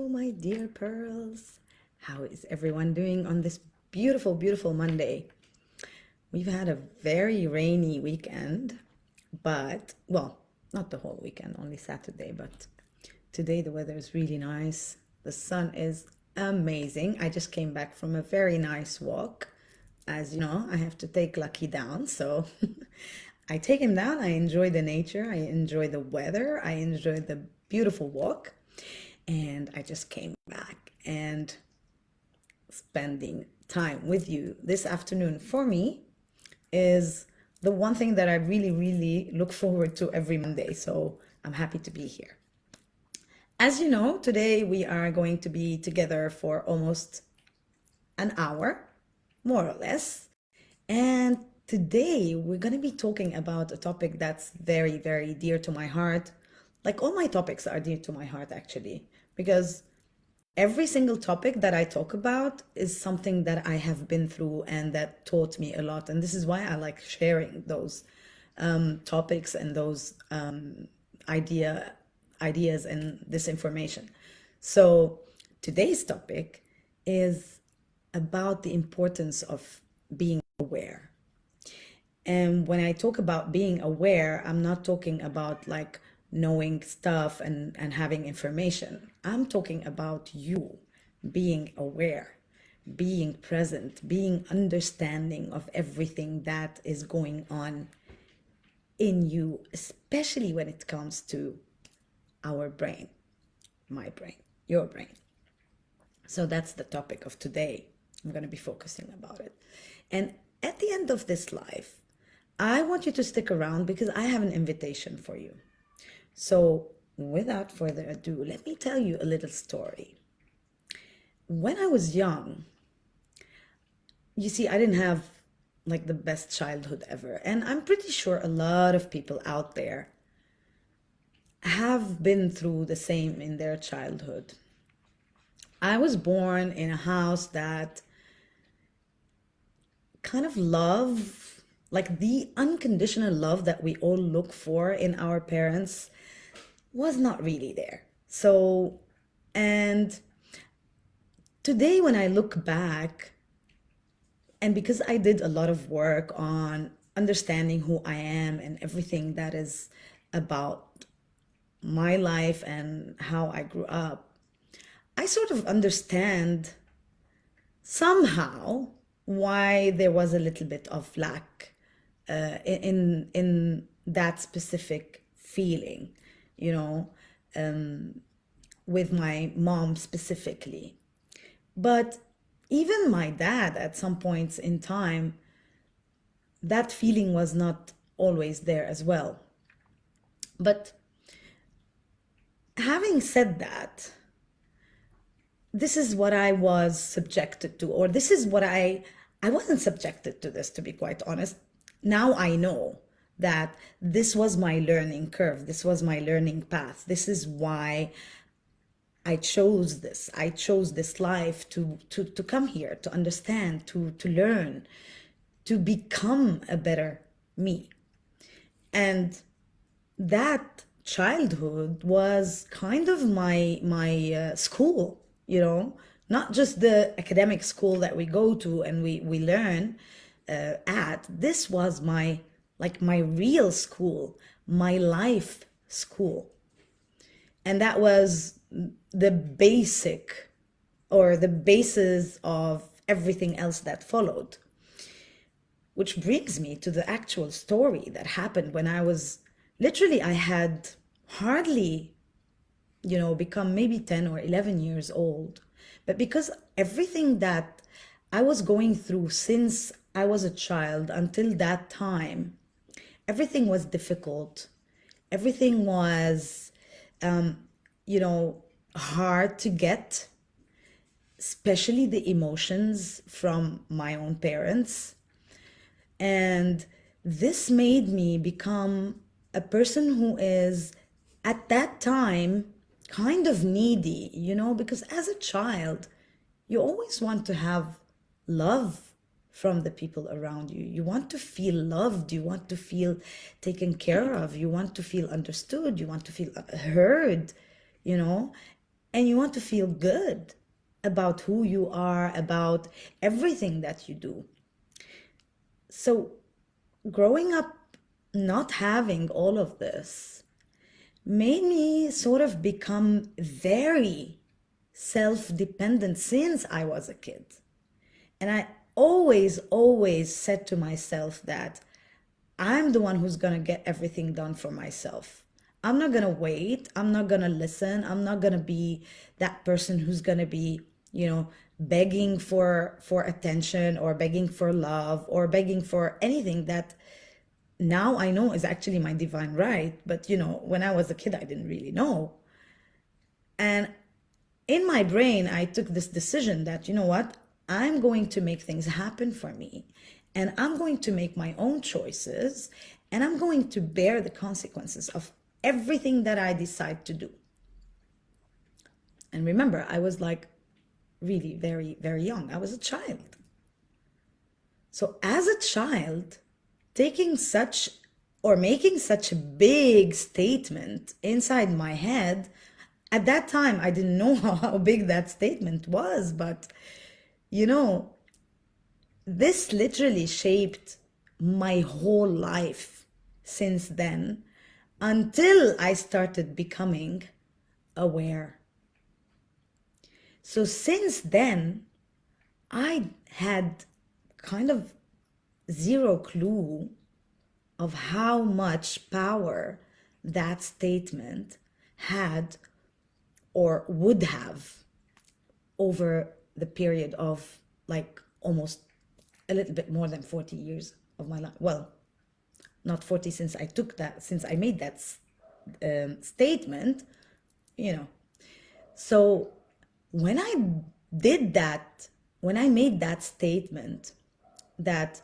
my dear pearls. How is everyone doing on this beautiful, beautiful Monday? We've had a very rainy weekend, but, well, not the whole weekend, only Saturday, but today the weather is really nice. The sun is amazing. I just came back from a very nice walk. As you know, I have to take Lucky down, so I take him down. I enjoy the nature, I enjoy the weather, I enjoy the beautiful walk. And I just came back, and spending time with you this afternoon for me is the one thing that I really, really look forward to every Monday. So I'm happy to be here. As you know, today we are going to be together for almost an hour, more or less. And today we're going to be talking about a topic that's very, very dear to my heart. Like all my topics are dear to my heart, actually, because every single topic that I talk about is something that I have been through and that taught me a lot. And this is why I like sharing those topics and those ideas and this information. So today's topic is about the importance of being aware. And when I talk about being aware, I'm not talking about like knowing stuff and having information. I'm talking about you being aware, being present, being understanding of everything that is going on in you, especially when it comes to our brain, my brain, your brain. So that's the topic of today. I'm going to be focusing about it. And at the end of this life, I want you to stick around because I have an invitation for you. So without further ado, let me tell you a little story. When I was young, you see, I didn't have like the best childhood ever. And I'm pretty sure a lot of people out there have been through the same in their childhood. I was born in a house that kind of love, like the unconditional love that we all look for in our parents, was not really there. So, and today when I look back, and because I did a lot of work on understanding who I am and everything that is about my life and how I grew up, I sort of understand somehow why there was a little bit of lack in that specific feeling, you know, with my mom specifically. But even my dad, at some points in time, that feeling was not always there as well. But having said that, this is what I was subjected to, or this is what I wasn't subjected to this, to be quite honest. Now I know that this was my learning curve, this was my learning path. This is why I chose this. I chose this life to come here, to understand, to learn, to become a better me. And that childhood was kind of my school, you know, not just the academic school that we go to and we learn at. This was my like my real school, my life school. And that was the basic or the basis of everything else that followed. Which brings me to the actual story that happened when I was literally, I had hardly, you know, become maybe 10 or 11 years old. But because everything that I was going through since I was a child until that time, everything was difficult. Everything was, you know, hard to get, especially the emotions from my own parents. And this made me become a person who is, at that time, kind of needy, you know, because as a child, you always want to have love from the people around you. You want to feel loved, you want to feel taken care of, you want to feel understood, you want to feel heard, you know. and you want to feel good about who you are, about everything that you do. So growing up not having all of this made me sort of become very self-dependent since I was a kid. And I always said to myself that I'm the one who's going to get everything done for myself. I'm not going to wait. I'm not going to listen. I'm not going to be that person who's going to be, begging for attention or begging for love or begging for anything that now I know is actually my divine right. But, when I was a kid, I didn't really know. And in my brain, I took this decision that, you know what, I'm going to make things happen for me. And I'm going to make my own choices. And I'm going to bear the consequences of everything that I decide to do. And remember, I was like really very, very young. I was a child. So as a child, taking such or making such a big statement inside my head, at that time, I didn't know how big that statement was, but this literally shaped my whole life since then until I started becoming aware. So since then, I had kind of zero clue of how much power that statement had or would have over the period of like almost a little bit more than 40 years of my life. Well, not 40 since I made that statement, So when I did that, when I made that statement that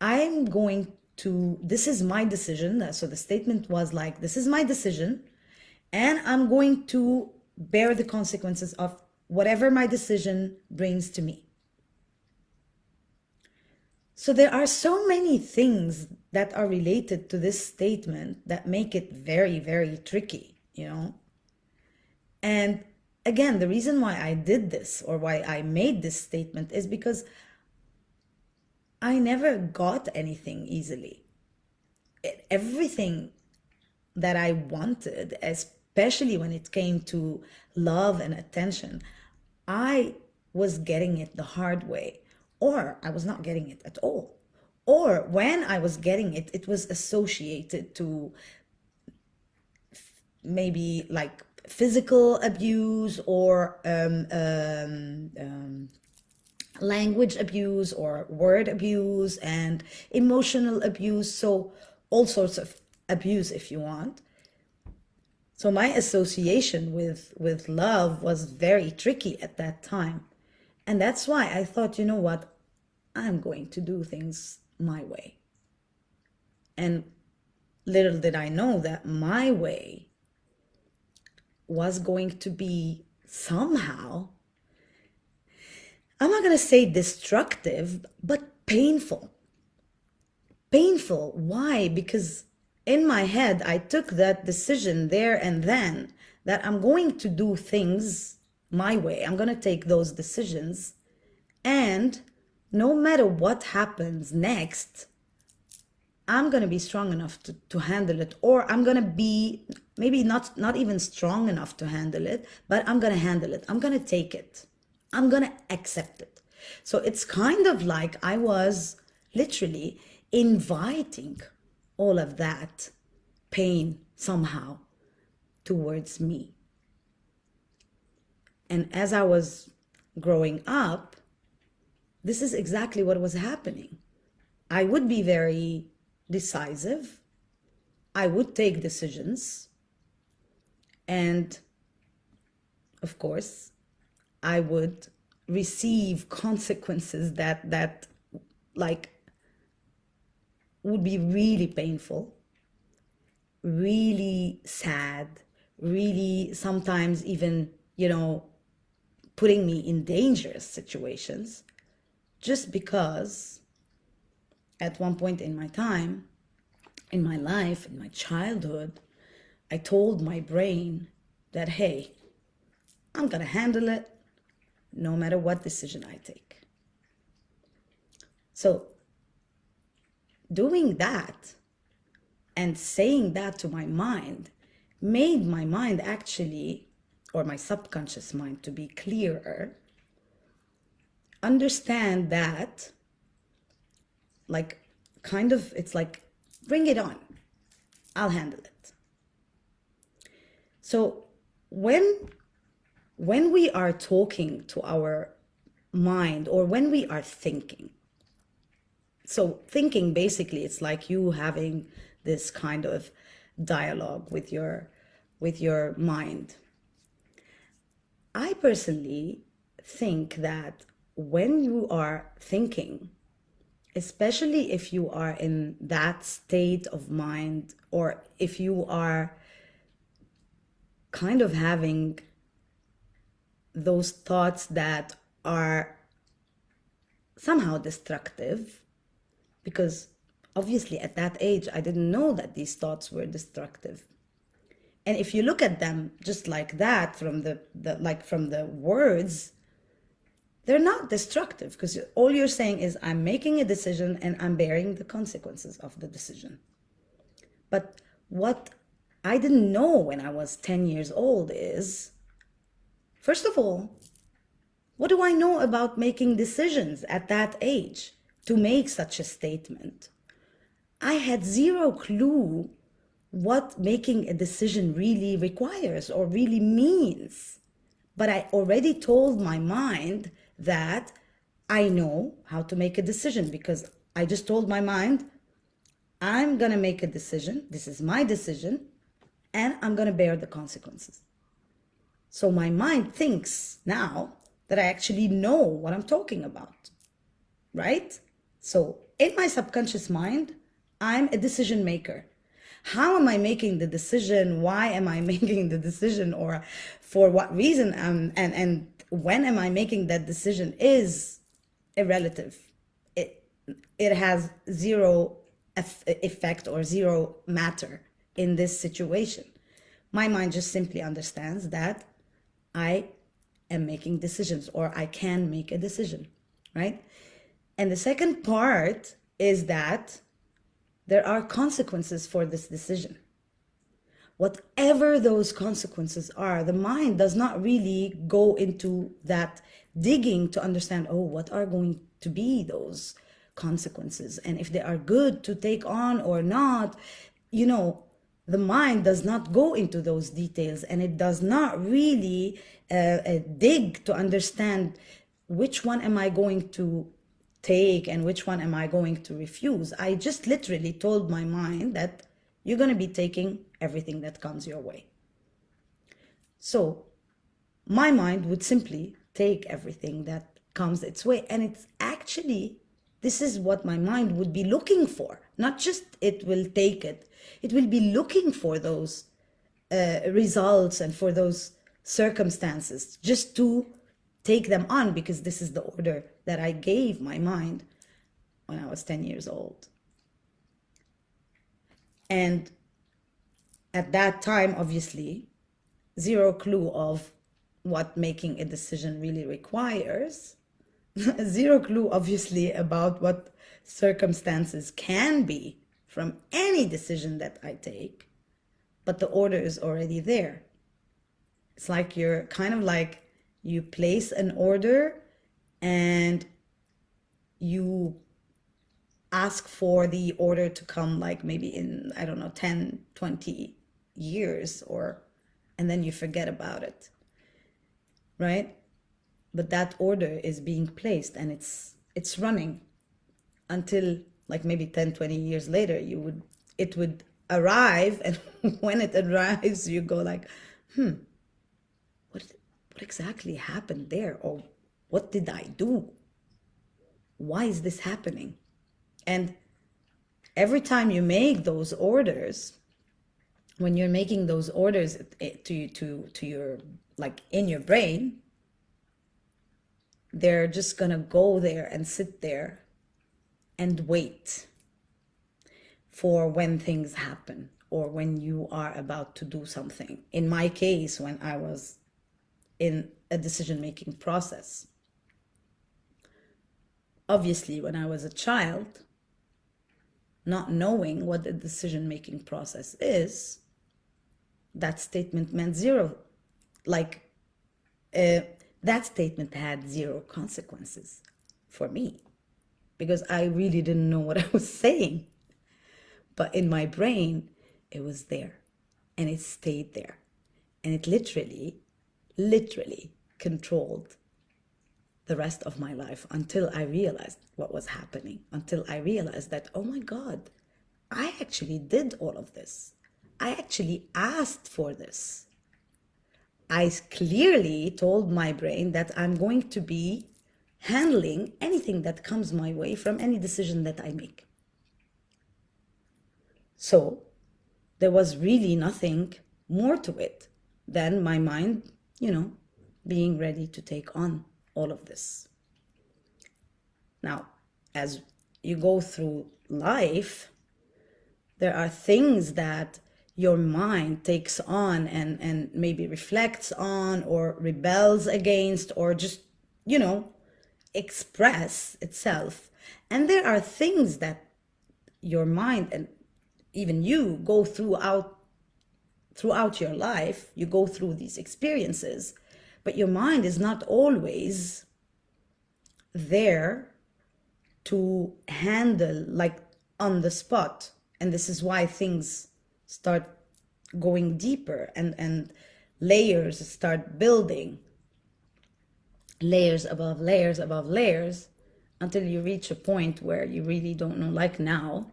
this is my decision. So the statement was like, this is my decision, and I'm going to bear the consequences of whatever my decision brings to me. So there are so many things that are related to this statement that make it very, very tricky, And again, the reason why I did this or why I made this statement is because I never got anything easily. Everything that I wanted, especially when it came to love and attention, I was getting it the hard way, or I was not getting it at all. Or when I was getting it, it was associated to maybe like physical abuse or language abuse or word abuse and emotional abuse. So all sorts of abuse, if you want. So my association with love was very tricky at that time. And that's why I thought, you know what, I'm going to do things my way. And little did I know that my way was going to be somehow, I'm not going to say destructive, but painful. Painful. Why? Because in my head, I took that decision there and then that I'm going to do things my way. I'm going to take those decisions. And no matter what happens next, I'm going to be strong enough to handle it. Or I'm going to be maybe not even strong enough to handle it, but I'm going to handle it. I'm going to take it. I'm going to accept it. So it's kind of like I was literally inviting all of that pain somehow towards me. And as I was growing up, this is exactly what was happening. I would be very decisive. I would take decisions. And of course, I would receive consequences that like would be really painful, really sad, really sometimes even, putting me in dangerous situations, just because at one point in my time, in my life, in my childhood, I told my brain that, hey, I'm going to handle it no matter what decision I take. So doing that and saying that to my mind made my mind actually, or my subconscious mind, to be clearer, understand that, like, kind of, it's like, bring it on, I'll handle it. So when we are talking to our mind, or when we are thinking, so thinking, basically, it's like you having this kind of dialogue with your mind. I personally think that when you are thinking, especially if you are in that state of mind, or if you are kind of having those thoughts that are somehow destructive, because obviously at that age I didn't know that these thoughts were destructive. And if you look at them just like that, from the words, they're not destructive, because all you're saying is, I'm making a decision and I'm bearing the consequences of the decision. But what I didn't know when I was 10 years old is, first of all, what do I know about making decisions at that age to make such a statement? I had zero clue what making a decision really requires or really means. But I already told my mind that I know how to make a decision, because I just told my mind, I'm going to make a decision. This is my decision, and I'm going to bear the consequences. So my mind thinks now that I actually know what I'm talking about, right? So in my subconscious mind, I'm a decision maker. How am I making the decision? Why am I making the decision? Or for what reason? And when am I making that decision is irrelative. It has zero effect or zero matter in this situation. My mind just simply understands that I am making decisions, or I can make a decision, right? And the second part is that there are consequences for this decision. Whatever those consequences are, the mind does not really go into that digging to understand, oh, what are going to be those consequences, and if they are good to take on or not. The mind does not go into those details, and it does not really dig to understand which one am I going to take and which one am I going to refuse. I just literally told my mind that you're going to be taking everything that comes your way. So my mind would simply take everything that comes its way. And it's actually, this is what my mind would be looking for. Not just it will take it, it will be looking for those results and for those circumstances, just to take them on, because this is the order that I gave my mind when I was 10 years old. And at that time, obviously, zero clue of what making a decision really requires. Zero clue, obviously, about what circumstances can be from any decision that I take. But the order is already there. It's like you're kind of like, you place an order and you ask for the order to come, like maybe in, I don't know, 10, 20 years, and then you forget about it, right? But that order is being placed, and it's running until like maybe 10, 20 years later, it would arrive. And when it arrives, you go like, what exactly happened there? Or what did I do? Why is this happening? And every time you make those orders, when you're making those orders to your, like, in your brain, they're just gonna go there and sit there and wait for when things happen, or when you are about to do something. In my case, when I was in a decision-making process. Obviously, when I was a child, not knowing what the decision-making process is, that statement meant zero. Like, that statement had zero consequences for me because I really didn't know what I was saying. But in my brain, it was there and it stayed there. And it literally controlled the rest of my life until I realized what was happening, until I realized that, oh my God, I actually did all of this. I actually asked for this. I clearly told my brain that I'm going to be handling anything that comes my way from any decision that I make. So there was really nothing more to it than my mind, being ready to take on all of this. Now, as you go through life, there are things that your mind takes on and maybe reflects on or rebels against or just, express itself. And there are things that your mind and even you go throughout your life, you go through these experiences, but your mind is not always there to handle like on the spot. And this is why things start going deeper and layers start building, layers above layers above layers, until you reach a point where you really don't know, like now,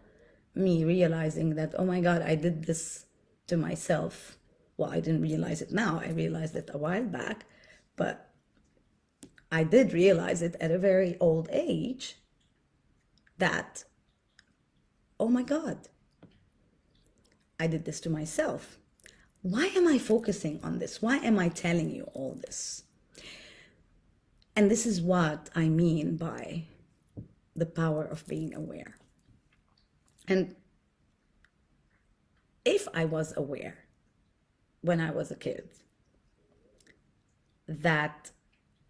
me realizing that, oh my God, I did this to myself. Well, I didn't realize it now, I realized it a while back, but I did realize it at a very old age that, oh my God, I did this to myself. Why am I focusing on this? Why am I telling you all this? And this is what I mean by the power of being aware. And if I was aware when I was a kid that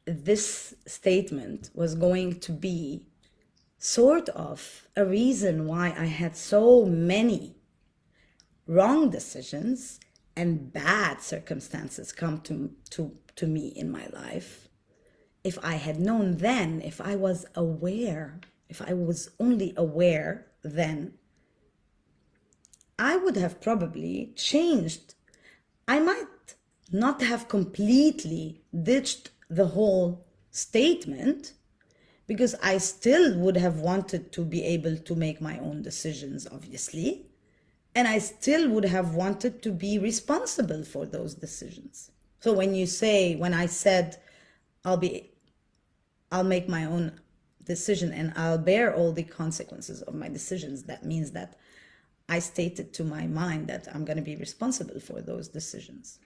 this statement was going to be sort of a reason why I had so many wrong decisions and bad circumstances come to me in my life, if I had known then, if I was aware, if I was only aware then, I would have probably changed. I might not have completely ditched the whole statement, because I still would have wanted to be able to make my own decisions, obviously. And I still would have wanted to be responsible for those decisions. So when I said, I'll make my own decision and I'll bear all the consequences of my decisions, that means that I stated to my mind that I'm going to be responsible for those decisions.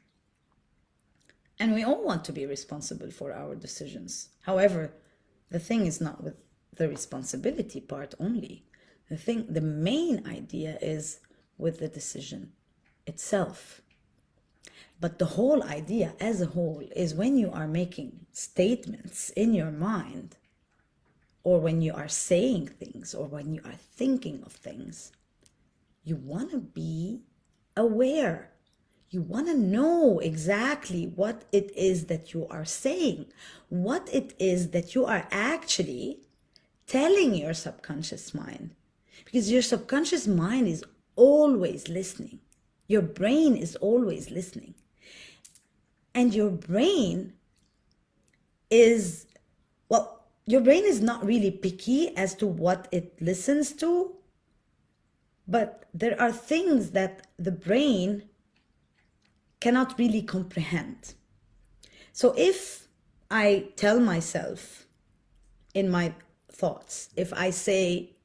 And we all want to be responsible for our decisions. However, the thing is not with the responsibility part only. The main idea is with the decision itself. But the whole idea as a whole is when you are making statements in your mind, or when you are saying things, or when you are thinking of things, you want to be aware. You want to know exactly what it is that you are saying, what it is that you are actually telling your subconscious mind. Because your subconscious mind is always listening. Your brain is always listening. And your brain is not really picky as to what it listens to, but there are things that the brain cannot really comprehend. So if I tell myself in my thoughts, if I say,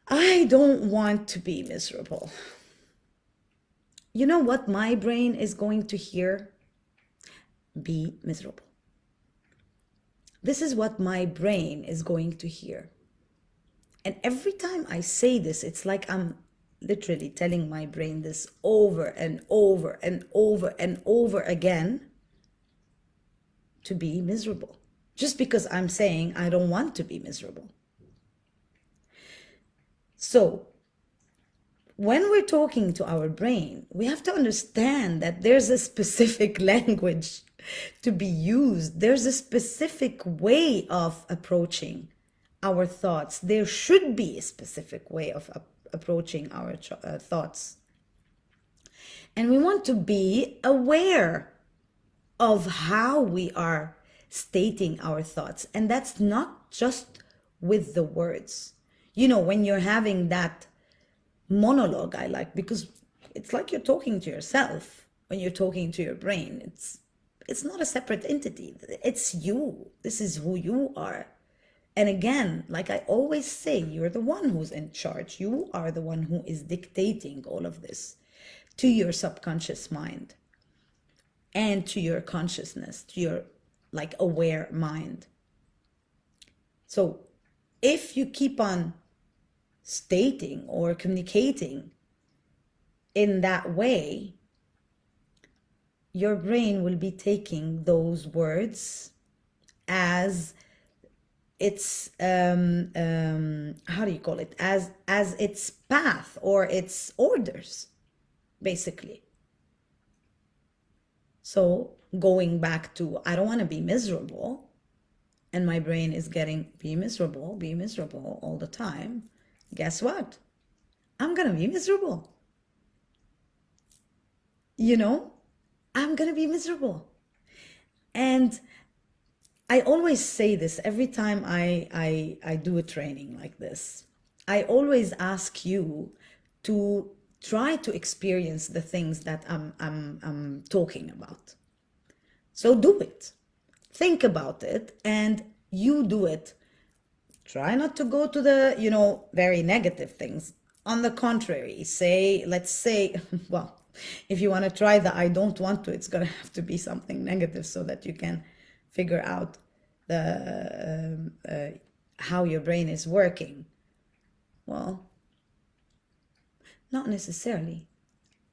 I don't want to be miserable, you know what my brain is going to hear? Be miserable. This is what my brain is going to hear. And every time I say this, it's like I'm literally telling my brain this over and over and over and over again, to be miserable. Just because I'm saying I don't want to be miserable. So when we're talking to our brain, we have to understand that there's a specific language to be used. There's a specific way of approaching our thoughts. There should be a specific way of approaching our thoughts. And we want to be aware of how we are stating our thoughts. And that's not just with the words. You know, when you're having that monologue, I like, because it's like you're talking to yourself when you're talking to your brain. It's not a separate entity. It's you. This is who you are. And again, like I always say, you're the one who's in charge. You are the one who is dictating all of this to your subconscious mind and to your consciousness, to your like aware mind. So if you keep on stating or communicating in that way, your brain will be taking those words as its how do you call it, as its path or its orders, basically. So going back to I don't want to be miserable, and my brain is getting be miserable all the time, guess what? I'm gonna be miserable. You know, I'm gonna be miserable. And I always say this every time I do a training like this. I always ask you to try to experience the things that I'm talking about. So do it. Think about it and you do it. Try not to go to the, you know, very negative things. On the contrary, say, let's say, well, if you want to try the I don't want to, it's going to have to be something negative so that you can figure out the how your brain is working. Well, not necessarily.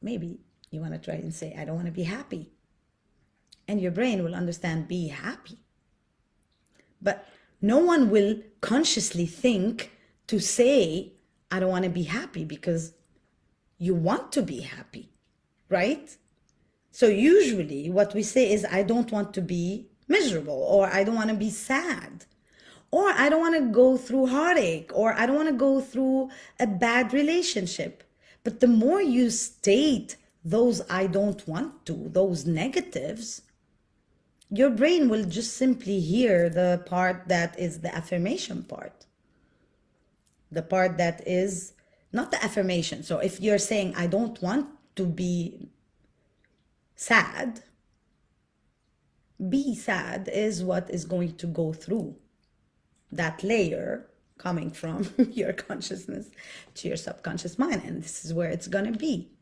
Maybe you want to try and say, I don't want to be happy. And your brain will understand, be happy. But no one will consciously think to say, I don't want to be happy, because you want to be happy, right? So usually what we say is, I don't want to be miserable, or I don't want to be sad, or I don't want to go through heartache, or I don't want to go through a bad relationship. But the more you state those I don't want to, those negatives, your brain will just simply hear the part that is the affirmation part. The part that is not the affirmation. So if you're saying, I don't want to be sad is what is going to go through that layer coming from your consciousness to your subconscious mind. And this is where it's going to be.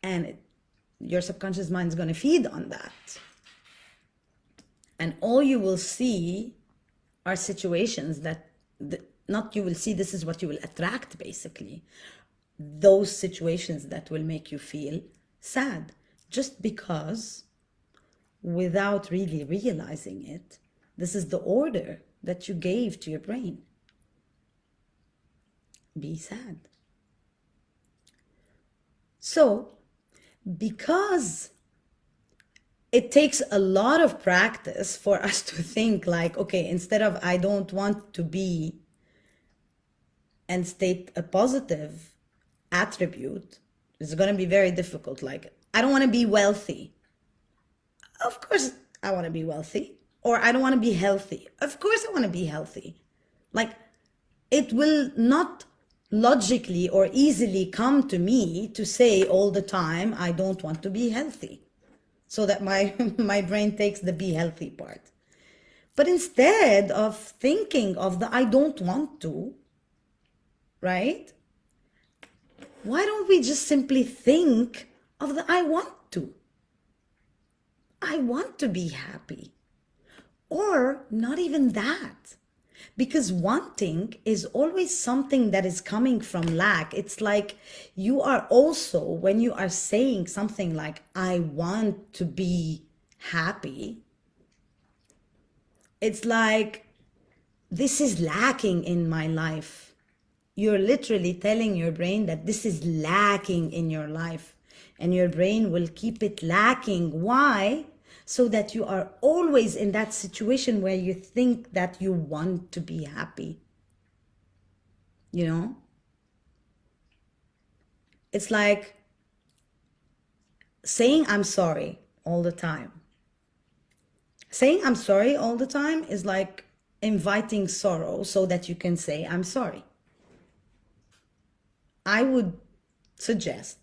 And your subconscious mind is going to feed on that. And all you will see are situations that, not you will see, this is what you will attract, basically. Those situations that will make you feel sad. Just because, without really realizing it, this is the order that you gave to your brain. Be sad. So, because it takes a lot of practice for us to think like, okay, instead of I don't want to be, and state a positive attribute, it's going to be very difficult. Like, I don't want to be wealthy. Of course I want to be wealthy. Or I don't want to be healthy. Of course I want to be healthy. Like, it will not logically or easily come to me to say all the time, I don't want to be healthy. So that my brain takes the be healthy part. But instead of thinking of the I don't want to, right? Why don't we just simply think of the I want to? I want to be happy. Or not even that. Because wanting is always something that is coming from lack. It's like you are also, when you are saying something like, I want to be happy, It's like, this is lacking in my life. You're literally telling your brain that this is lacking in your life, and your brain will keep it lacking. Why? So that you are always in that situation where you think that you want to be happy. You know? It's like saying I'm sorry all the time. Saying I'm sorry all the time is like inviting sorrow so that you can say I'm sorry. I would suggest,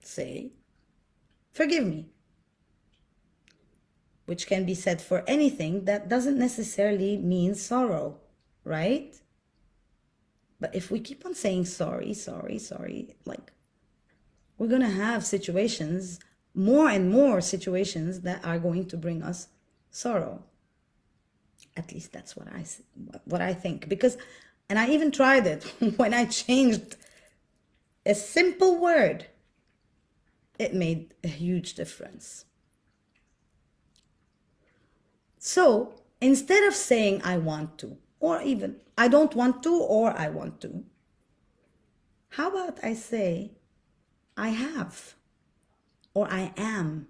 say, forgive me, which can be said for anything that doesn't necessarily mean sorrow, right? But if we keep on saying sorry, sorry, sorry, like, we're going to have situations, more and more situations, that are going to bring us sorrow. At least that's what I think. Because, and I even tried it when I changed a simple word, it made a huge difference. So instead of saying I want to, or even I don't want to, or I want to, how about I say I have, or I am,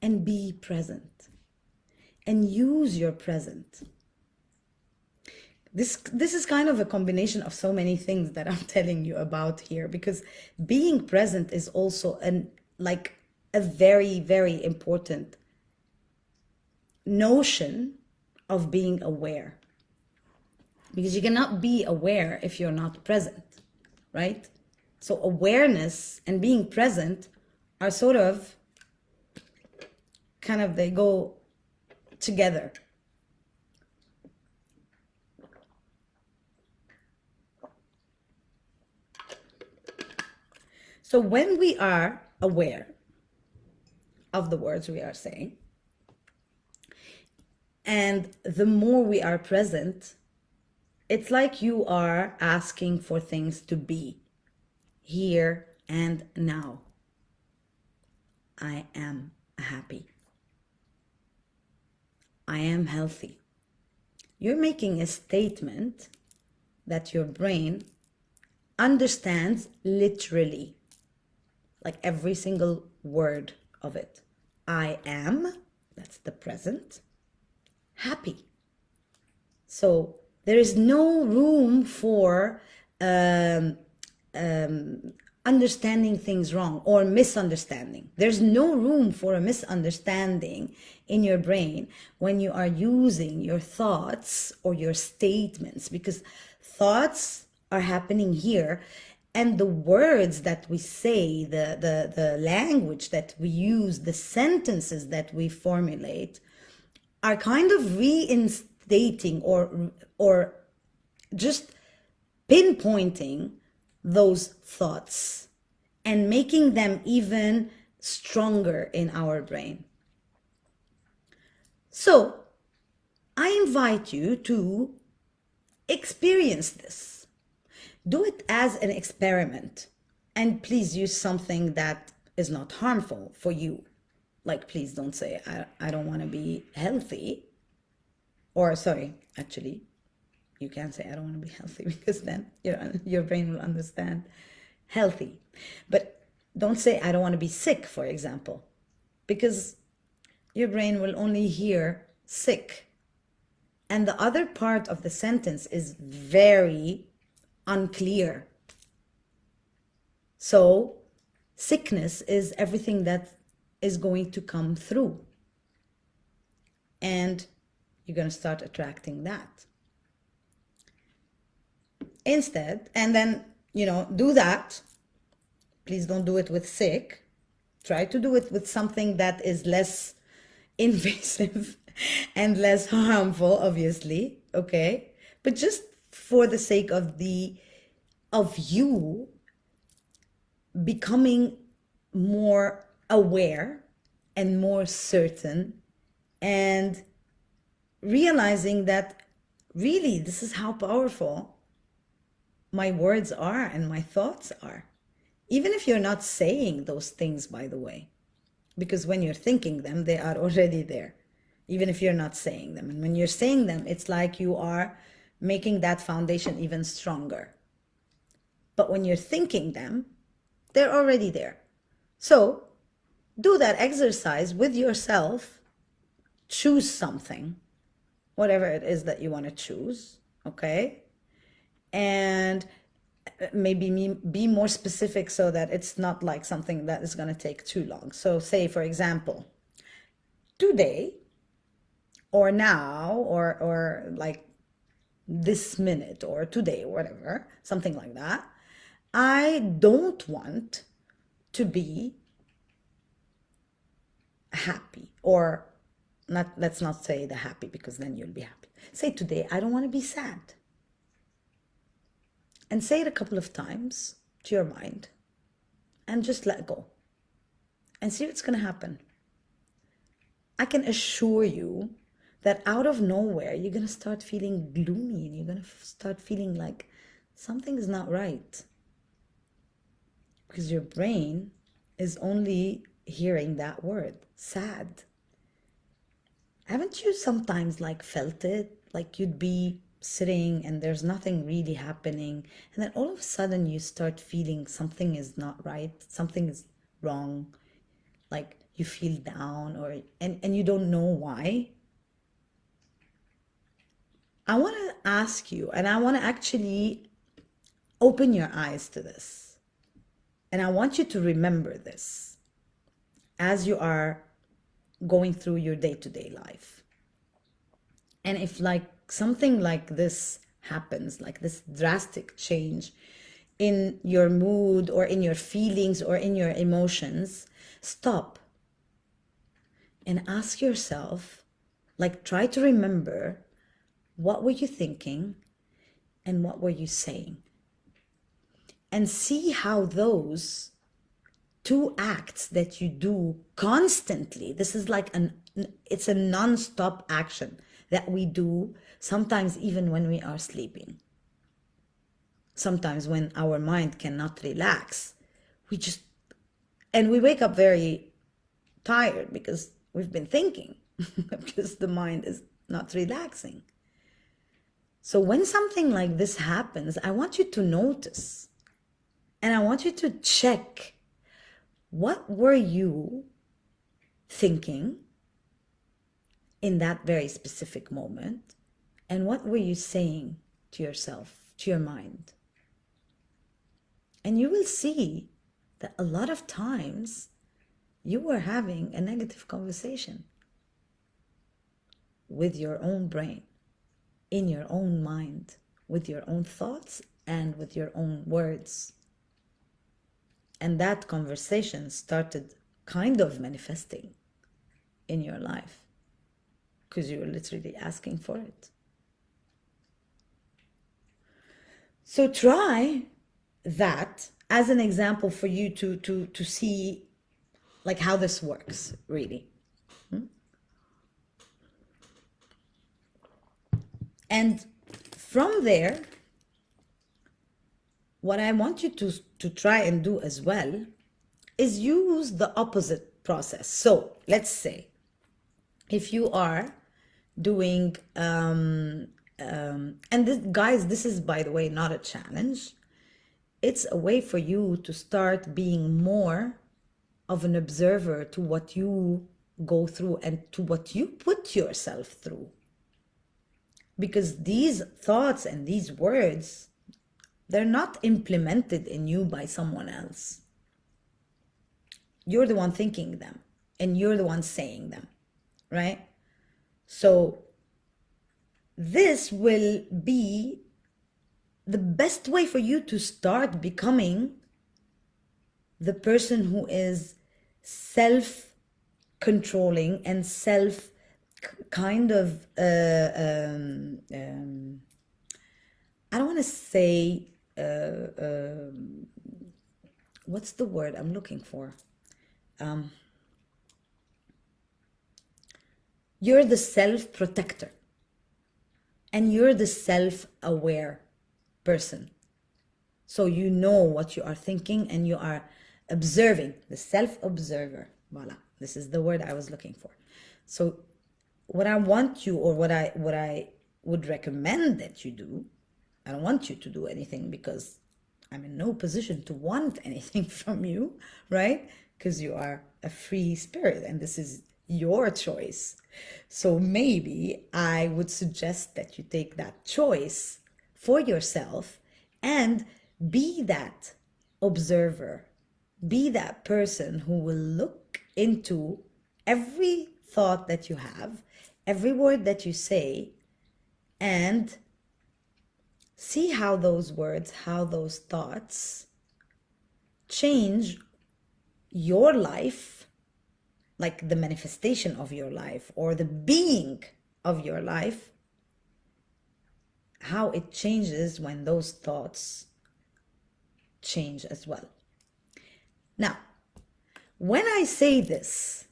and be present, and use your present. This is kind of a combination of so many things that I'm telling you about here, because being present is also a very, very important notion of being aware, because you cannot be aware if you're not present, right? So awareness and being present are sort of they go together. So when we are aware of the words we are saying, and the more we are present, it's like you are asking for things to be here and now. I am happy. I am healthy. You're making a statement that your brain understands literally, like every single word of it. I am, that's the present, happy. So there is no room for understanding things wrong or misunderstanding. There's no room for a misunderstanding in your brain when you are using your thoughts or your statements, because thoughts are happening here, and the words that we say, the language that we use, the sentences that we formulate are kind of reinstating or just pinpointing those thoughts and making them even stronger in our brain. So I invite you to experience this. Do it as an experiment, and please use something that is not harmful for you. Like, please don't say, I don't want to be healthy. Or, sorry, actually, you can say, I don't want to be healthy, because then your brain will understand healthy. But don't say, I don't want to be sick, for example, because your brain will only hear sick. And the other part of the sentence is very unclear. So sickness is everything that is going to come through. And you're going to start attracting that. Instead, and then, do that. Please don't do it with sick. Try to do it with something that is less invasive and less harmful, obviously, okay? But just for the sake of you becoming more aware and more certain, and realizing that really this is how powerful my words are and my thoughts are. Even if you're not saying those things, by the way, because when you're thinking them, they are already there. even if you're not saying them. And when you're saying them, it's like you are making that foundation even stronger. But when you're thinking them, they're already there. So do that exercise with yourself. Choose something, whatever it is that you want to choose, okay? And maybe be more specific so that it's not like something that is going to take too long. So say, for example, today or now or like this minute or today, whatever, something like that, I don't want to be happy. Or not, let's not say the happy, because then you'll be happy. Say, today I don't want to be sad. And say it a couple of times to your mind and just let go and see what's going to happen. I can assure you that out of nowhere, you're going to start feeling gloomy and you're going to start feeling like something is not right. Because your brain is only hearing that word, sad. Haven't you sometimes like felt it? Like you'd be sitting and there's nothing really happening. And then all of a sudden you start feeling something is not right, something is wrong. Like you feel down and you don't know why. I want to ask you, and I want to actually open your eyes to this. And I want you to remember this as you are going through your day-to-day life. And if like something like this happens, like this drastic change in your mood or in your feelings or in your emotions, stop and ask yourself, like try to remember, what were you thinking and what were you saying? And see how those two acts that you do constantly, this is like it's a non-stop action that we do, sometimes even when we are sleeping. Sometimes when our mind cannot relax, and we wake up very tired because we've been thinking, because the mind is not relaxing. So when something like this happens, I want you to notice, and I want you to check, what were you thinking in that very specific moment? And what were you saying to yourself, to your mind? And you will see that a lot of times you were having a negative conversation with your own brain, in your own mind, with your own thoughts and with your own words. And that conversation started kind of manifesting in your life because you were literally asking for it. So try that as an example for you to see like how this works really. And from there, what I want you to try and do as well is use the opposite process. So let's say if you are doing, and this, guys, this is, by the way, not a challenge. It's a way for you to start being more of an observer to what you go through and to what you put yourself through. Because these thoughts and these words, they're not implemented in you by someone else. You're the one thinking them and you're the one saying them, right? So this will be the best way for you to start becoming the person who is self-controlling and self kind of I don't want to say what's the word I'm looking for? You're the self-protector and you're the self-aware person. So you know what you are thinking and you are observing, the self-observer. Voila, this is the word I was looking for. So what I want you, or what I would recommend that you do, I don't want you to do anything because I'm in no position to want anything from you, right? Because you are a free spirit and this is your choice. So maybe I would suggest that you take that choice for yourself and be that observer, be that person who will look into every thought that you have, every word that you say, and see how those words, how those thoughts change your life, like the manifestation of your life or the being of your life, how it changes when those thoughts change as well. Now, when I say this,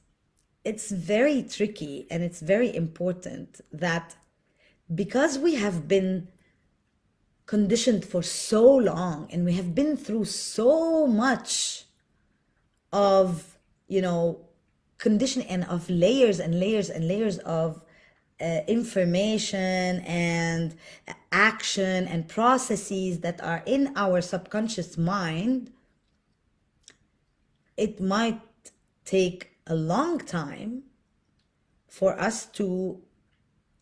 it's very tricky and it's very important that because we have been conditioned for so long and we have been through so much of, condition and of layers and layers and layers of information and action and processes that are in our subconscious mind, it might take a long time for us to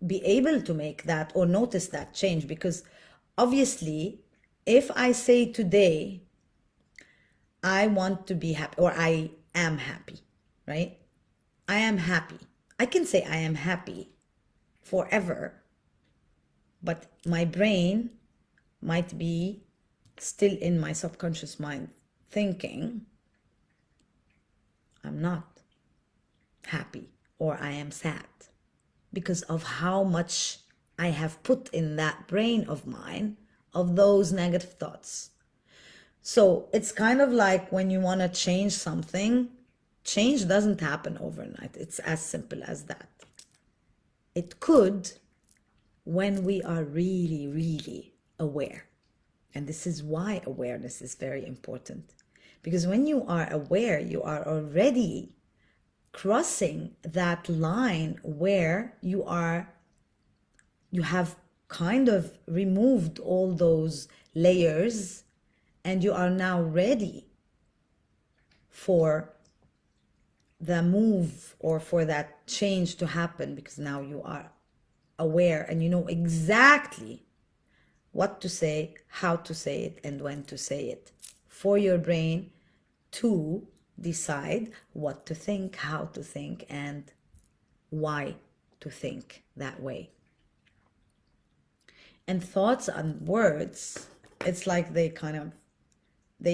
be able to make that or notice that change. Because obviously, if I say today, I want to be happy, or I am happy, right? I am happy. I can say I am happy forever, but my brain might be still in my subconscious mind thinking, I'm not happy or I am sad, because of how much I have put in that brain of mine of those negative thoughts. So it's kind of like when you want to change something, change doesn't happen overnight. It's as simple as that. It could when we are really, really aware. And this is why awareness is very important. Because when you are aware, you are already crossing that line where you have kind of removed all those layers and you are now ready for the move or for that change to happen, because now you are aware and you know exactly what to say, how to say it, and when to say it, for your brain to decide what to think, how to think, and why to think that way. And thoughts and words, it's like they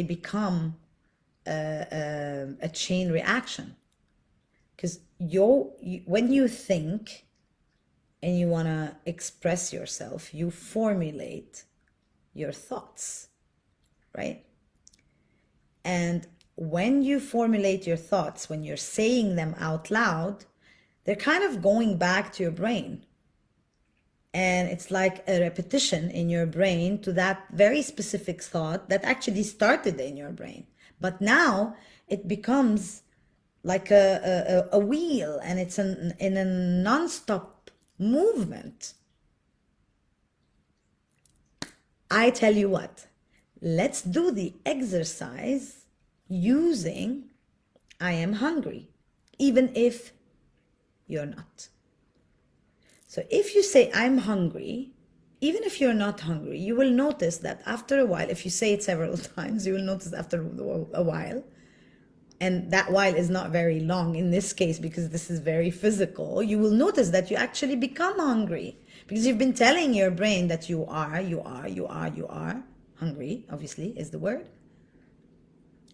become a chain reaction. Because when you think and you want to express yourself, you formulate your thoughts, right? And when you formulate your thoughts, when you're saying them out loud, they're kind of going back to your brain. And it's like a repetition in your brain to that very specific thought that actually started in your brain. But now it becomes like a wheel, and it's in a non-stop movement. I tell you what, let's do the exercise using I am hungry, even if you're not. So if you say I'm hungry, even if you're not hungry, you will notice that after a while, if you say it several times, you will notice after a while, and that while is not very long in this case because this is very physical, you will notice that you actually become hungry because you've been telling your brain that you are hungry, obviously is the word.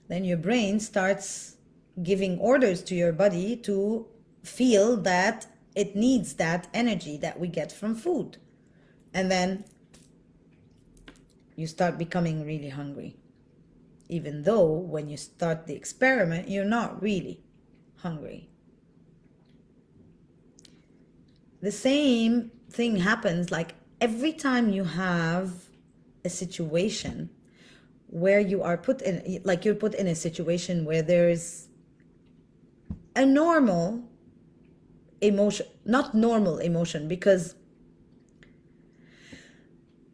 Then your brain starts giving orders to your body to feel that it needs that energy that we get from food. And then you start becoming really hungry. Even though when you start the experiment, you're not really hungry. The same thing happens like every time you have a situation where you are put in, like you're put in a situation where there's a normal emotion, not normal emotion, because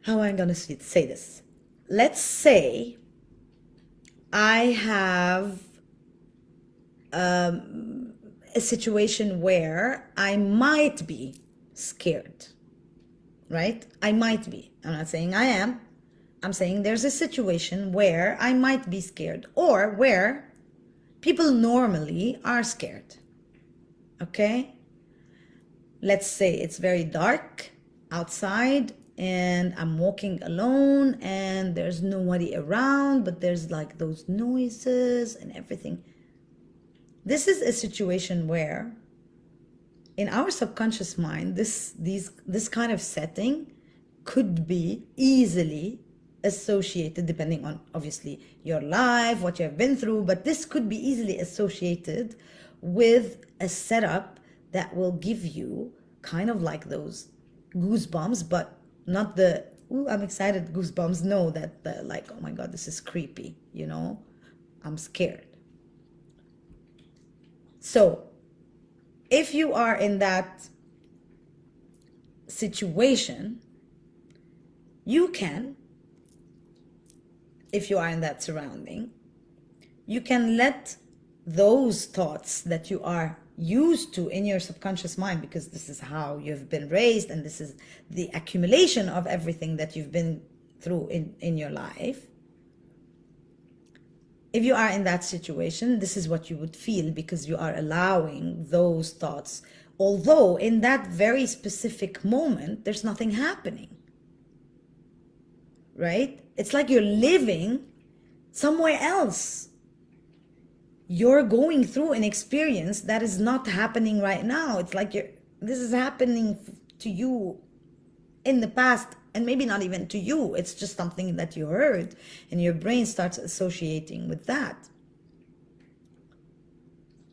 how am I going to say this? Let's say I have a situation where I might be scared, right? I might be. I'm not saying I am. I'm saying there's a situation where I might be scared, or where people normally are scared. Okay? Let's say it's very dark outside and I'm walking alone and there's nobody around, but there's like those noises and everything. This is a situation where in our subconscious mind, this kind of setting could be easily associated, depending on obviously your life, what you have been through, but this could be easily associated with a setup that will give you kind of like those goosebumps, but not the, ooh, I'm excited goosebumps. No, that the, like, oh my God, this is creepy, you know, I'm scared. So if you are in that situation, you can, if you are in that surrounding, you can let those thoughts that you are used to in your subconscious mind, because this is how you've been raised and this is the accumulation of everything that you've been through in your life. If you are in that situation, this is what you would feel, because you are allowing those thoughts, although in that very specific moment there's nothing happening, right? It's like you're living somewhere else. You're going through an experience that is not happening right now. It's like this is happening to you in the past, and maybe not even to you. It's just something that you heard and your brain starts associating with that.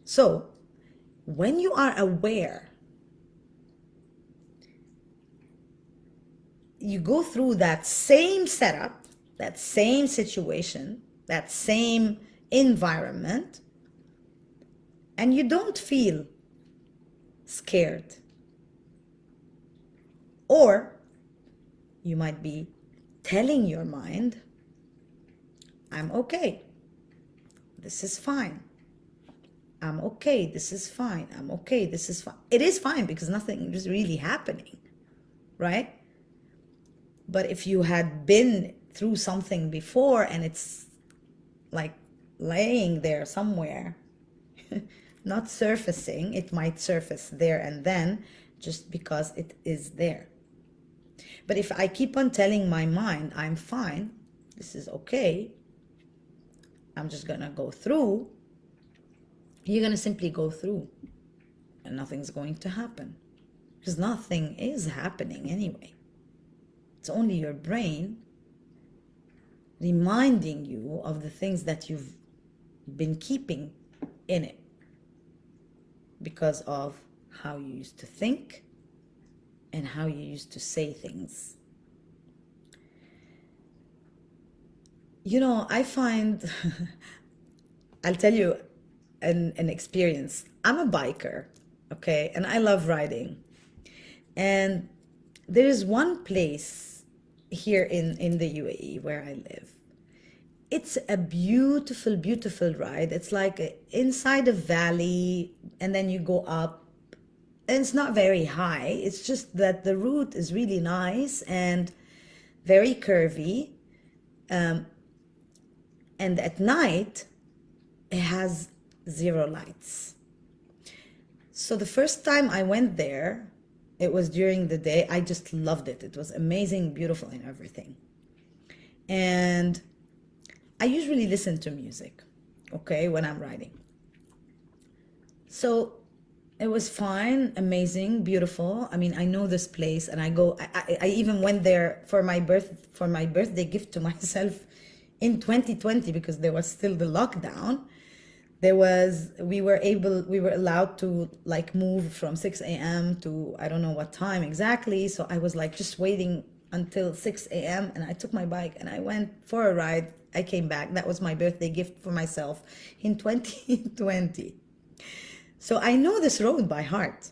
So when you are aware, you go through that same setup, that same situation, that same environment, and you don't feel scared. Or you might be telling your mind, I'm okay. This is fine. I'm okay. This is fine. I'm okay. This is fine. It is fine because nothing is really happening, right? But if you had been through something before and it's like laying there somewhere, not surfacing, it might surface there and then just because it is there. But if I keep on telling my mind, I'm fine, this is okay, I'm just gonna go through, you're gonna simply go through and nothing's going to happen, because nothing is happening anyway. It's only your brain reminding you of the things that you've been keeping in it because of how you used to think and how you used to say things. You know, I find, I'll tell you an experience. I'm a biker, okay, and I love riding. And there is one place here in the UAE where I live. It's a beautiful, beautiful ride. It's like inside a valley, and then you go up. And it's not very high. It's just that the route is really nice and very curvy. And at night, it has zero lights. So the first time I went there, it was during the day. I just loved it. It was amazing, beautiful, and everything. And I usually listen to music, okay, when I'm riding. So it was fine, amazing, beautiful. I mean, I know this place, and I even went there for my birthday gift to myself in 2020, because there was still the lockdown. We were allowed to like move from 6 a.m. to I don't know what time exactly. So I was like just waiting until 6 a.m. and I took my bike and I went for a ride. I came back. That was my birthday gift for myself in 2020. So I know this road by heart.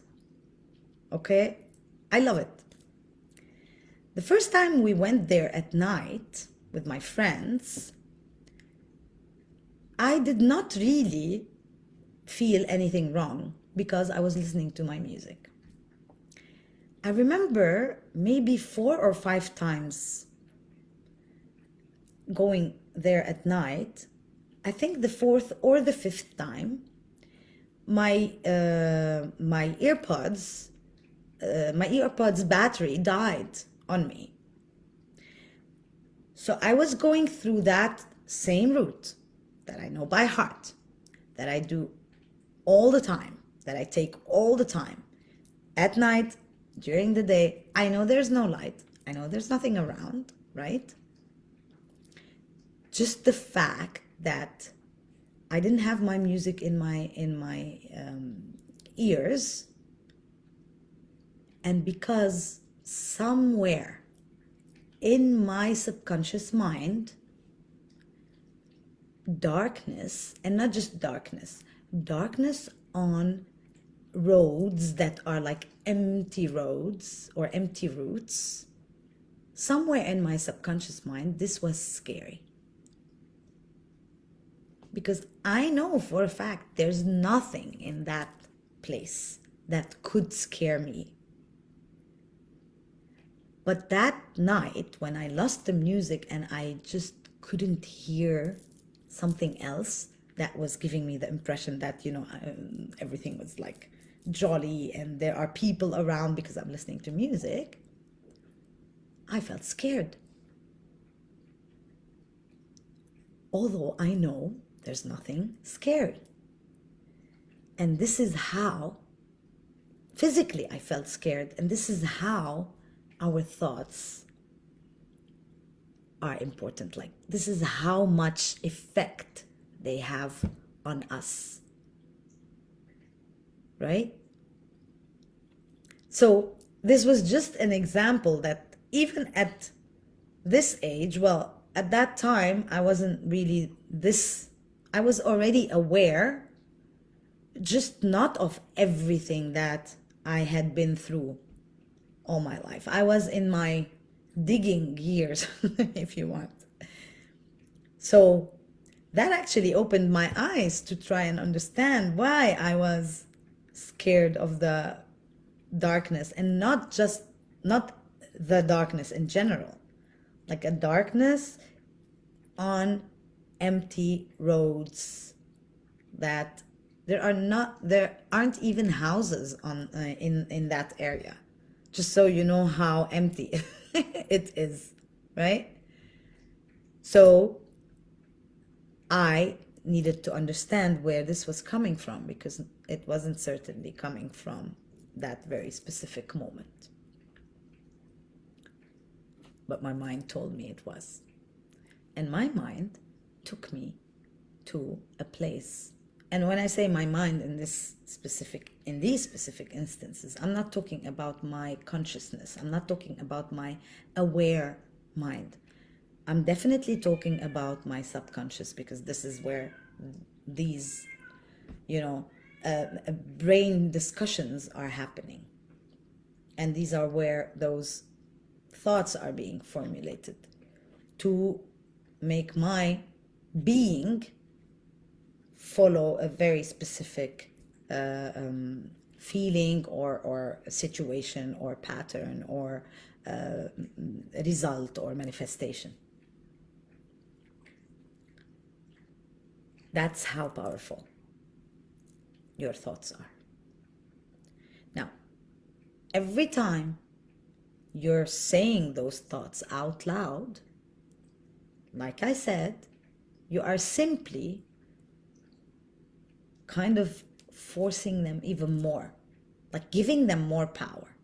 Okay? I love it. The first time we went there at night with my friends, I did not really feel anything wrong because I was listening to my music. I remember maybe 4 or 5 times going there at night. I think the fourth or the fifth time, my earpods battery died on me. So I was going through that same route that I know by heart, that I do all the time, that I take all the time. At night, during the day, I know there's no light. I know there's nothing around, right? Just the fact that I didn't have my music in my ears, and because somewhere in my subconscious mind, darkness, and not just darkness on roads that are like empty roads or empty routes, somewhere in my subconscious mind, this was scary. Because I know for a fact there's nothing in that place that could scare me. But that night, when I lost the music and I just couldn't hear something else that was giving me the impression that, everything was like jolly and there are people around because I'm listening to music, I felt scared. Although I know there's nothing scary. And this is how, physically, I felt scared. And this is how our thoughts are important. Like, this is how much effect they have on us. Right? So this was just an example that even at this age, well, at that time, I wasn't really I was already aware, just not of everything that I had been through all my life. I was in my digging years, if you want. So that actually opened my eyes to try and understand why I was scared of the darkness, and not the darkness in general, like a darkness on empty roads that there aren't even houses on in that area, just so you know how empty it is, right? So I needed to understand where this was coming from, because it wasn't certainly coming from that very specific moment. But my mind told me it was. And my mind took me to a place. And when I say my mind in these specific instances, I'm not talking about my consciousness. I'm not talking about my aware mind. I'm definitely talking about my subconscious, because this is where these, brain discussions are happening. And these are where those thoughts are being formulated to make my being follow a very specific feeling or a situation or pattern or result or manifestation. That's how powerful your thoughts are. Now, every time you're saying those thoughts out loud, like I said, you are simply kind of forcing them even more, like giving them more power.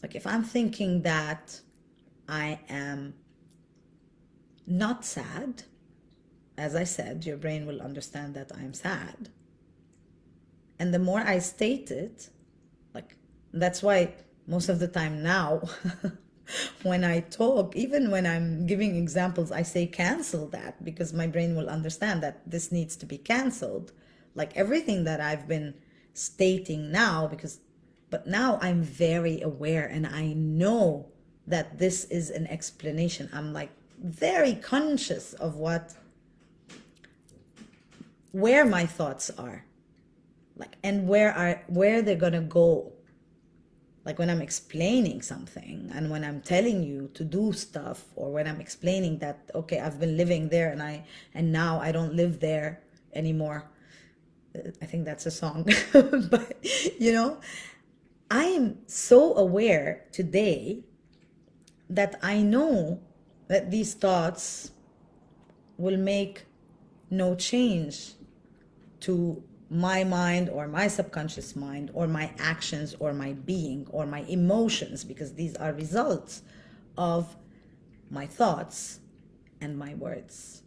Like if I'm thinking that I am not sad, as I said, your brain will understand that I'm sad. And the more I state it, like, that's why most of the time now, when I talk, even when I'm giving examples, I say cancel that, because my brain will understand that this needs to be canceled. Like everything that I've been stating now, But now I'm very aware and I know that this is an explanation. I'm like very conscious of where my thoughts are, like, and where they're gonna go. Like when I'm explaining something and when I'm telling you to do stuff, or when I'm explaining that, okay, I've been living there and now I don't live there anymore. I think that's a song. But I am so aware today that I know that these thoughts will make no change to my mind or my subconscious mind or my actions or my being or my emotions, because these are results of my thoughts and my words.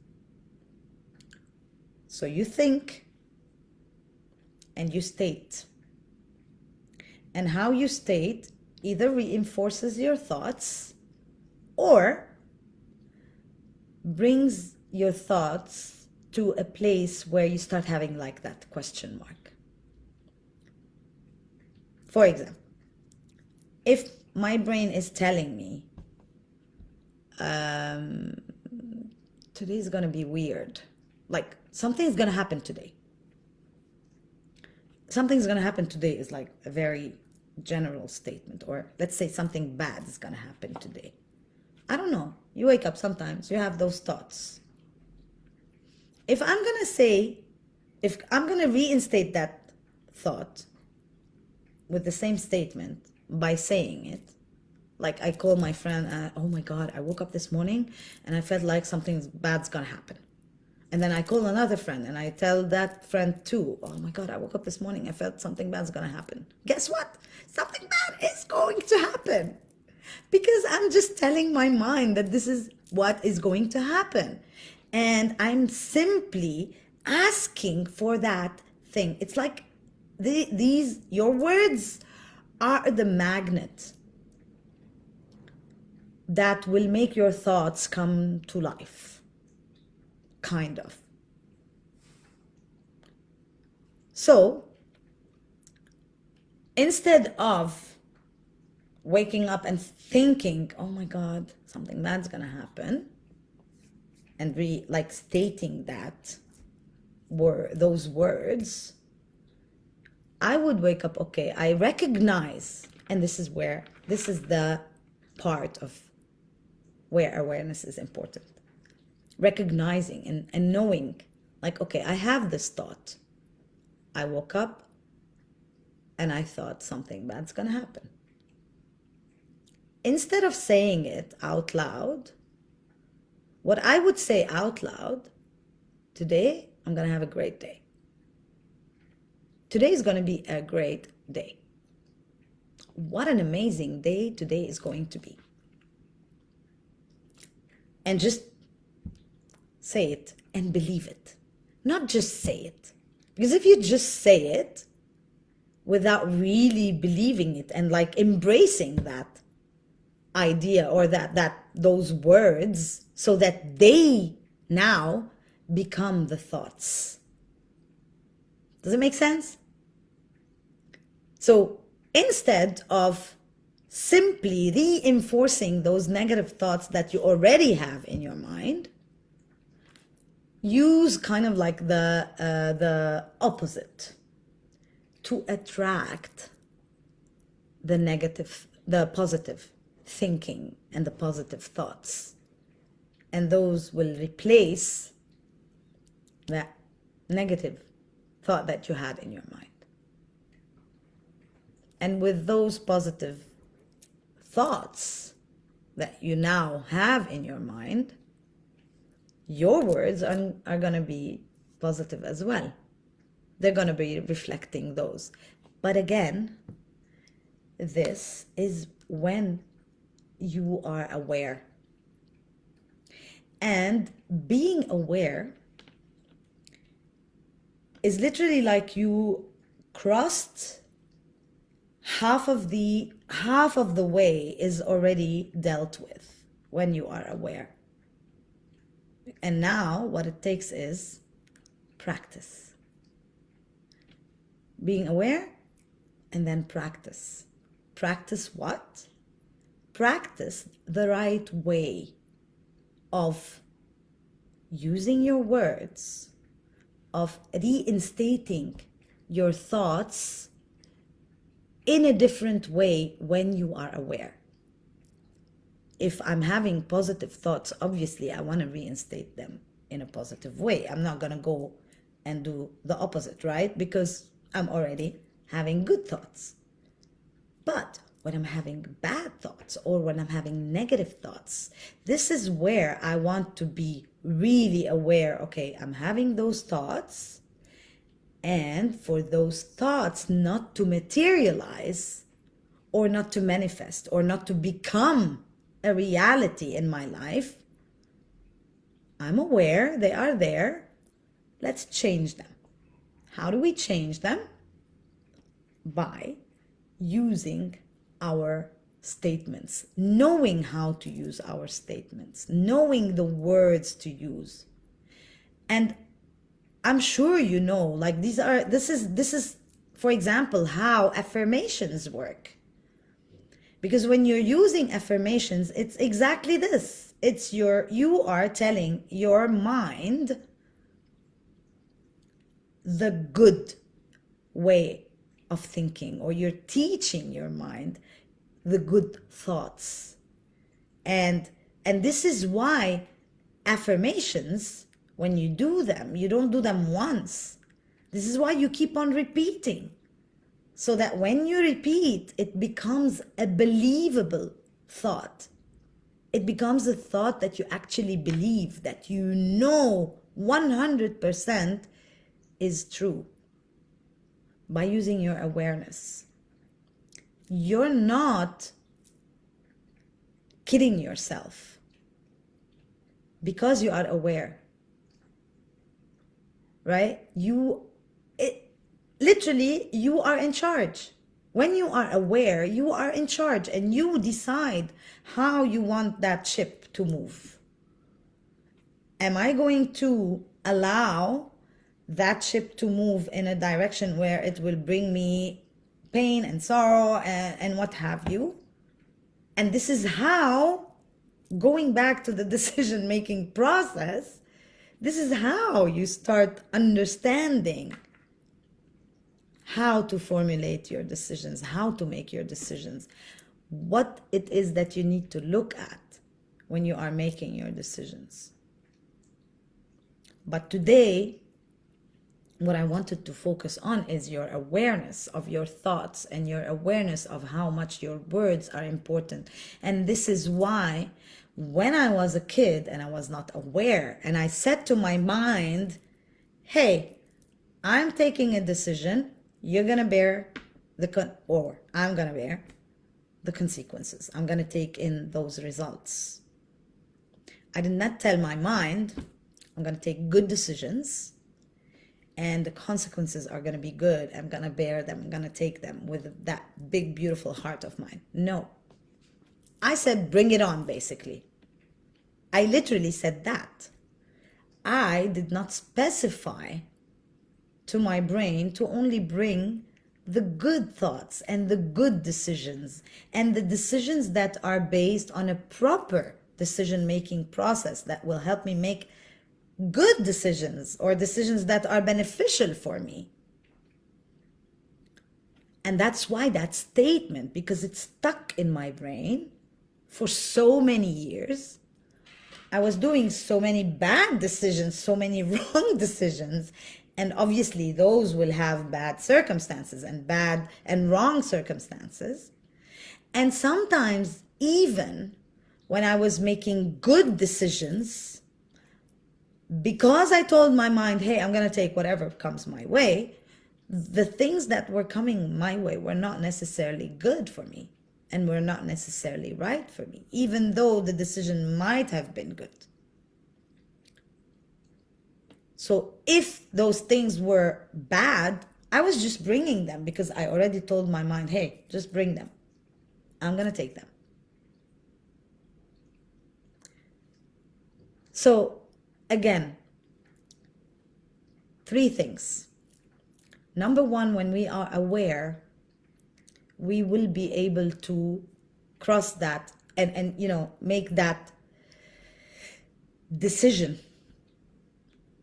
So you think and you state. And how you state either reinforces your thoughts or brings your thoughts to a place where you start having like that question mark. For example, if my brain is telling me, today's gonna be weird, like something's gonna happen today. Something's gonna happen today is like a very general statement, or let's say something bad is gonna happen today. I don't know. You wake up sometimes, you have those thoughts. If I'm gonna reinstate that thought with the same statement by saying it, like I call my friend, oh my God, I woke up this morning and I felt like something bad's gonna happen. And then I call another friend and I tell that friend too, oh my God, I woke up this morning, I felt something bad's gonna happen. Guess what? Something bad is going to happen. Because I'm just telling my mind that this is what is going to happen. And I'm simply asking for that thing. It's like your words are the magnet that will make your thoughts come to life. Kind of. So, instead of waking up and thinking, oh my God, something bad's gonna happen, and like stating those words, I would wake up, okay, I recognize, and this is the part of where awareness is important. Recognizing and knowing, like, okay, I have this thought. I woke up and I thought something bad's gonna happen. Instead of saying it out loud, what I would say out loud, today I'm gonna have a great day. Today is gonna be a great day. What an amazing day today is going to be. And just say it and believe it. Not just say it. Because if you just say it without really believing it and like embracing that idea or those words so that they now become the thoughts. Does it make sense? So instead of simply reinforcing those negative thoughts that you already have in your mind, use kind of like the opposite to attract the positive thinking and the positive thoughts, and those will replace that negative thought that you had in your mind. And with those positive thoughts that you now have in your mind, your words are going to be positive as well. They're going to be reflecting those. But again, this is when you are aware. And being aware is literally like you crossed half of the way is already dealt with when you are aware. And now what it takes is practice. Being aware, and then practice. Practice what? Practice the right way of using your words, of reinstating your thoughts in a different way when you are aware. If I'm having positive thoughts, obviously I want to reinstate them in a positive way. I'm not going to go and do the opposite, right? Because I'm already having good thoughts. But when I'm having bad thoughts or when I'm having negative thoughts, this is where I want to be really aware. Okay, I'm having those thoughts, and for those thoughts not to materialize or not to manifest or not to become a reality in my life, I'm aware they are there. Let's change them. How do we change them? By using our statements, knowing how to use our statements, knowing the words to use. And I'm sure you know, like this is for example how affirmations work. Because when you're using affirmations, it's exactly this. It's you are telling your mind the good way of thinking, or you're teaching your mind the good thoughts. And this is why affirmations, when you do them, you don't do them once. This is why you keep on repeating. So that when you repeat, it becomes a believable thought. It becomes a thought that you actually believe, that you know 100% is true. By using your awareness, you're not kidding yourself because you are aware, right? Literally, you are in charge. When you are aware, you are in charge and you decide how you want that ship to move. Am I going to allow that ship to move in a direction where it will bring me pain and sorrow and what have you? And this is how, going back to the decision-making process, this is how you start understanding how to formulate your decisions, how to make your decisions, what it is that you need to look at when you are making your decisions. But today, what I wanted to focus on is your awareness of your thoughts and your awareness of how much your words are important. And this is why when I was a kid and I was not aware, and I said to my mind, hey, I'm taking a decision, you're going to bear I'm going to bear the consequences. I'm going to take in those results. I did not tell my mind, I'm going to take good decisions and the consequences are going to be good. I'm going to bear them. I'm going to take them with that big, beautiful heart of mine. No. I said, bring it on, basically. I literally said that. I did not specify to my brain to only bring the good thoughts and the good decisions and the decisions that are based on a proper decision-making process that will help me make good decisions or decisions that are beneficial for me. And that's why that statement, because it's stuck in my brain for so many years. I was doing so many bad decisions, so many wrong decisions. And obviously those will have bad circumstances and bad and wrong circumstances. And sometimes even when I was making good decisions, because I told my mind, hey, I'm going to take whatever comes my way, the things that were coming my way were not necessarily good for me and were not necessarily right for me, even though the decision might have been good. So if those things were bad, I was just bringing them because I already told my mind, hey, just bring them. I'm going to take them. So again, 3 things. Number 1, when we are aware, we will be able to cross that and make that decision.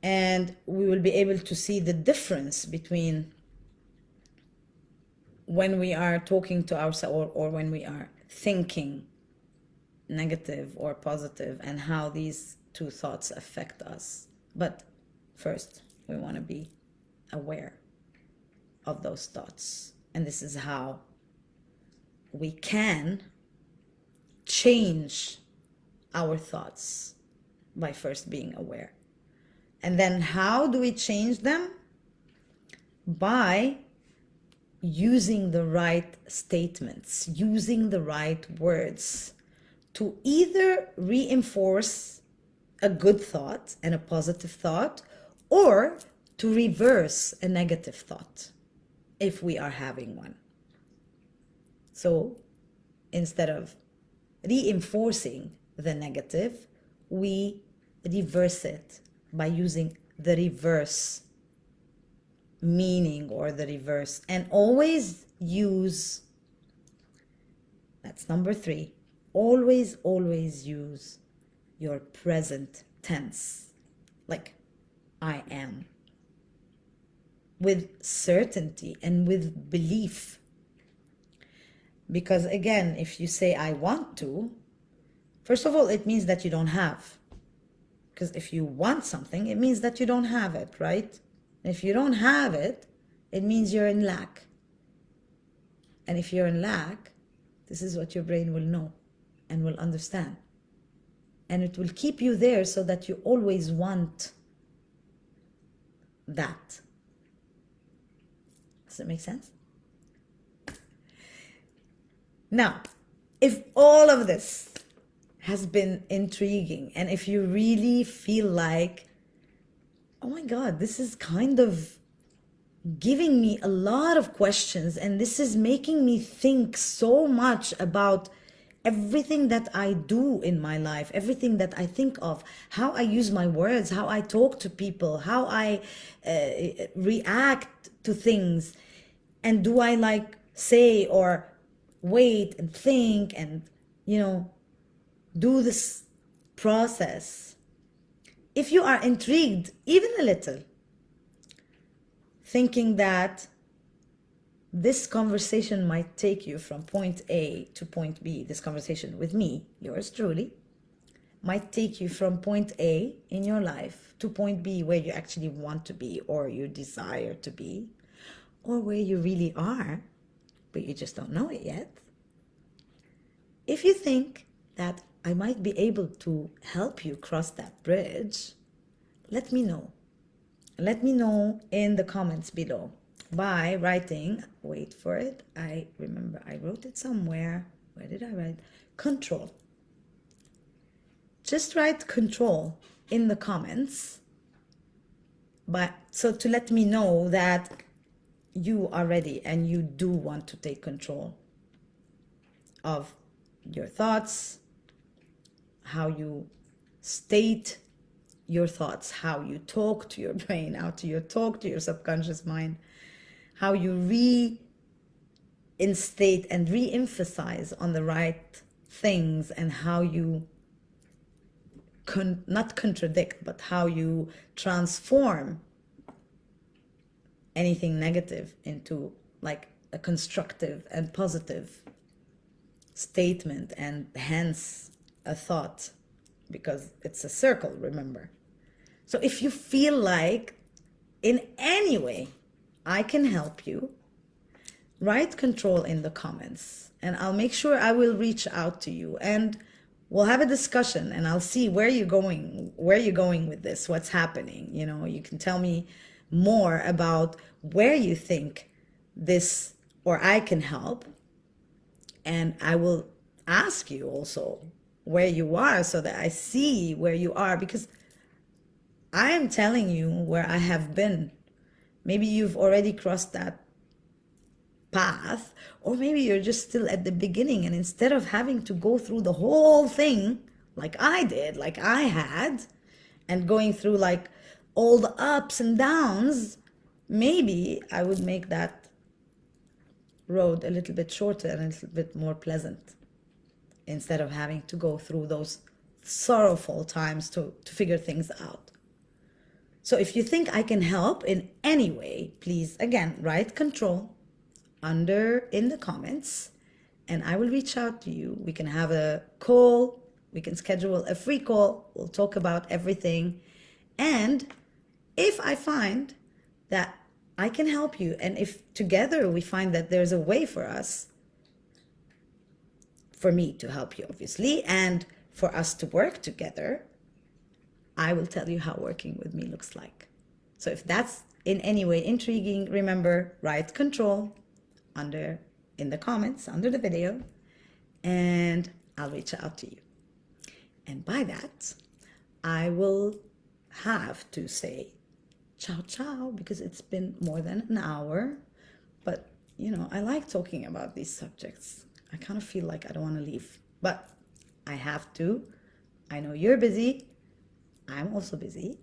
And we will be able to see the difference between when we are talking to ourselves or when we are thinking negative or positive, and how these two thoughts affect us. But first, we want to be aware of those thoughts. And this is how we can change our thoughts, by first being aware. And then how do we change them? By using the right statements, using the right words to either reinforce a good thought and a positive thought, or to reverse a negative thought if we are having one. So instead of reinforcing the negative, we reverse it by using the reverse meaning or the reverse. And always use, that's number 3, always use your present tense, like I am, with certainty and with belief. Because again, if you say I want to, first of all, it means that you don't have. Because if you want something, it means that you don't have it, right? If you don't have it, it means you're in lack. And if you're in lack, this is what your brain will know and will understand. And it will keep you there so that you always want that. Does it make sense? Now, if all of this has been intriguing, and if you really feel like, oh my God, this is kind of giving me a lot of questions, and this is making me think so much about everything that I do in my life, everything that I think of, how I use my words, how I talk to people, how I react to things, and do I like say or wait and think and do this process. If you are intrigued even a little, thinking that this conversation might take you from point A to point B, this conversation with me, yours truly, might take you from point A in your life to point B, where you actually want to be or you desire to be, or where you really are, but you just don't know it yet. If you think that I might be able to help you cross that bridge, let me know. Let me know in the comments below by writing, wait for it, I remember I wrote it somewhere. Where did I write? Control. Just write control in the comments, so to let me know that you are ready and you do want to take control of your thoughts, how you state your thoughts, how you talk to your brain, how you talk to your subconscious mind, how you reinstate and re-emphasize on the right things, and how you not contradict, but how you transform anything negative into like a constructive and positive statement, and hence a thought, because it's a circle, remember. So if you feel like in any way I can help you, write control in the comments, and I'll make sure I will reach out to you, and we'll have a discussion, and I'll see where you're going with this, what's happening. You can tell me more about where you think this or I can help, and I will ask you also where you are, so that I see where you are, because I am telling you where I have been. Maybe you've already crossed that path, or maybe you're just still at the beginning, and instead of having to go through the whole thing like I did, like I had, and going through like all the ups and downs, maybe I would make that road a little bit shorter and a little bit more pleasant, instead of having to go through those sorrowful times to figure things out. So if you think I can help in any way, please, again, write control under in the comments, and I will reach out to you. We can have a call. We can schedule a free call. We'll talk about everything. And if I find that I can help you, and if together we find that there's a way for us, for me to help you, obviously, and for us to work together, I will tell you how working with me looks like. So if that's in any way intriguing, remember, write control under in the comments under the video, and I'll reach out to you. And by that, I will have to say ciao ciao, because it's been more than an hour. But you know, I like talking about these subjects. I kind of feel like I don't want to leave, but I have to. I know you're busy. I'm also busy,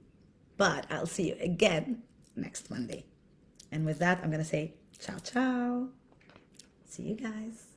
but I'll see you again next Monday. And with that, I'm going to say ciao ciao. See you guys.